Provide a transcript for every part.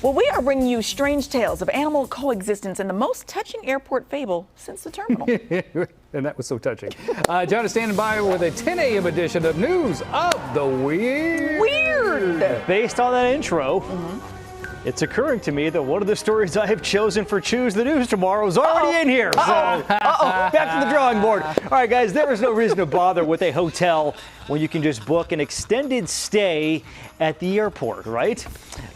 Well, we are bringing you strange tales of animal coexistence and the most touching airport fable since the terminal. And that was so touching. John is standing by with a 10 a.m. edition of News of the Weird. Based on that intro, it's occurring to me that one of the stories I have chosen for Choose the News tomorrow is already in here. So back to the drawing board. All right, guys, there is no reason to bother with a hotel when you can just book an extended stay at the airport, right?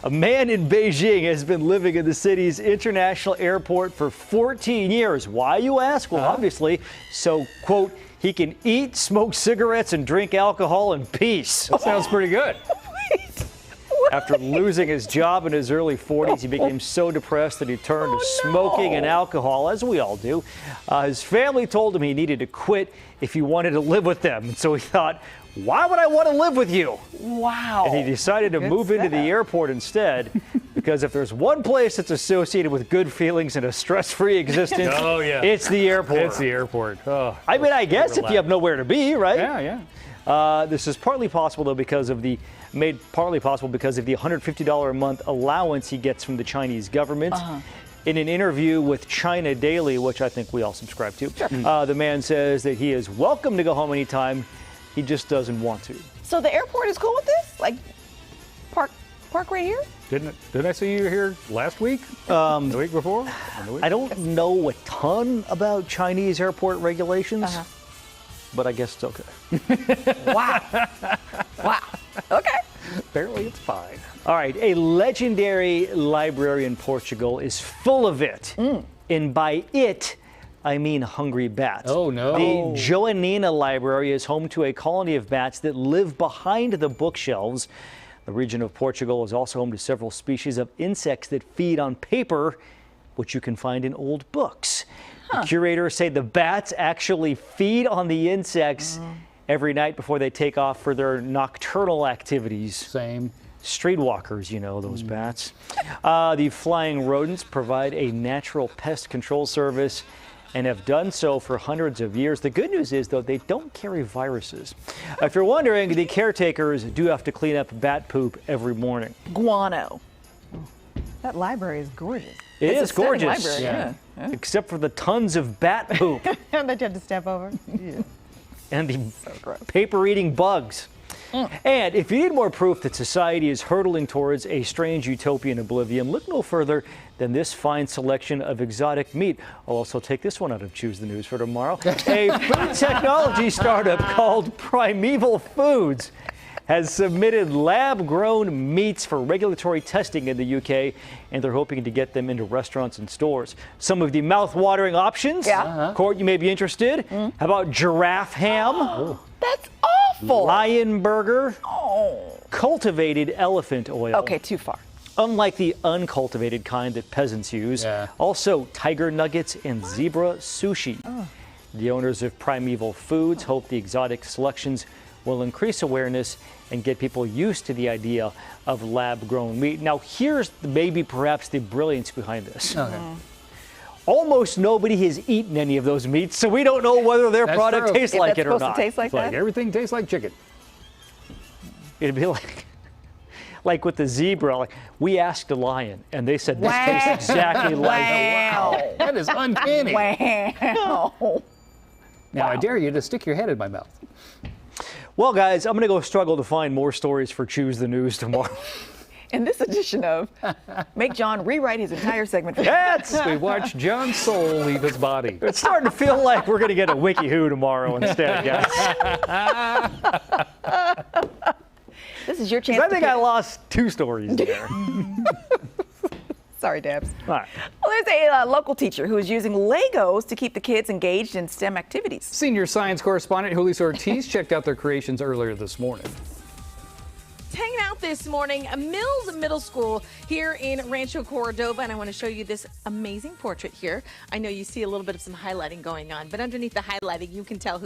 A man in Beijing has been living in the city's international airport for 14 years. Why, you ask? Well, obviously, so, quote, he can eat, smoke cigarettes, and drink alcohol in peace. That sounds pretty good. After losing his job in his early 40s, he became so depressed that he turned to smoking and alcohol, as we all do. His family told him he needed to quit if he wanted to live with them. And so he thought, why would I want to live with you? Wow. And he decided to move into the airport instead, because if there's one place that's associated with good feelings and a stress-free existence, it's the airport. It's the airport. Oh, I mean, I guess if you have nowhere to be, right? Yeah. This is partly possible, though, made partly possible because of the $150 a month allowance he gets from the Chinese government. In an interview with China Daily, which I think we all subscribe to, the man says that he is welcome to go home anytime. He just doesn't want to. So the airport is cool with this? Like, park right here? Didn't I see you here last week? The week before? I don't know a ton about Chinese airport regulations, but I guess it's okay. Wow. Wow. Okay. Apparently it's fine. All right, a legendary library in Portugal is full of it. And by it, I mean hungry bats. Oh, no. The Joanina Library is home to a colony of bats that live behind the bookshelves. The region of Portugal is also home to several species of insects that feed on paper, which you can find in old books. The curators say the bats actually feed on the insects every night before they take off for their nocturnal activities. Same. Streetwalkers, you know, those bats. The flying rodents provide a natural pest control service and have done so for hundreds of years. The good news is, though, they don't carry viruses. If you're wondering, the caretakers do have to clean up bat poop every morning. Guano. That library is gorgeous. It It's is a stunning gorgeous. library, yeah. Except for the tons of bat poop That you have to step over. and the paper-eating bugs. And if you need more proof that society is hurtling towards a strange utopian oblivion, look no further than this fine selection of exotic meat. I'll also take this one out of Choose the News for tomorrow. A food technology startup called Primeval Foods has submitted lab-grown meats for regulatory testing in the UK, and they're hoping to get them into restaurants and stores. Some of the mouth-watering options. Court, you may be interested. How about giraffe ham? That's awful. Lion burger. Cultivated elephant oil. Okay, too far. Unlike the uncultivated kind that peasants use. Also, tiger nuggets and zebra sushi. The owners of Primeval Foods hope the exotic selections will increase awareness and get people used to the idea of lab-grown meat. Now, here's maybe perhaps the brilliance behind this. Almost nobody has eaten any of those meats, so we don't know whether their product tastes like it or not. Supposed to taste like that? Everything tastes like chicken. It'd be like with the zebra, like we asked a lion, and they said this tastes exactly like Wow. That is uncanny. Wow. Now, I dare you to stick your head in my mouth. Well, guys, I'm going to go struggle to find more stories for Choose the News tomorrow. In this edition of Make John Rewrite His Entire Segment. We watch John's soul leave his body. It's starting to feel like we're going to get a Wiki Who tomorrow instead, guys. This is your chance I think I lost 2 stories there. Sorry, Debs. All right. Well, there's a local teacher who is using Legos to keep the kids engaged in STEM activities. Senior science correspondent Julissa Ortiz checked out their creations earlier this morning. Hanging out this morning, Mills Middle School here in Rancho Cordova, and I want to show you this amazing portrait here. I know you see a little bit of some highlighting going on, but underneath the highlighting, you can tell who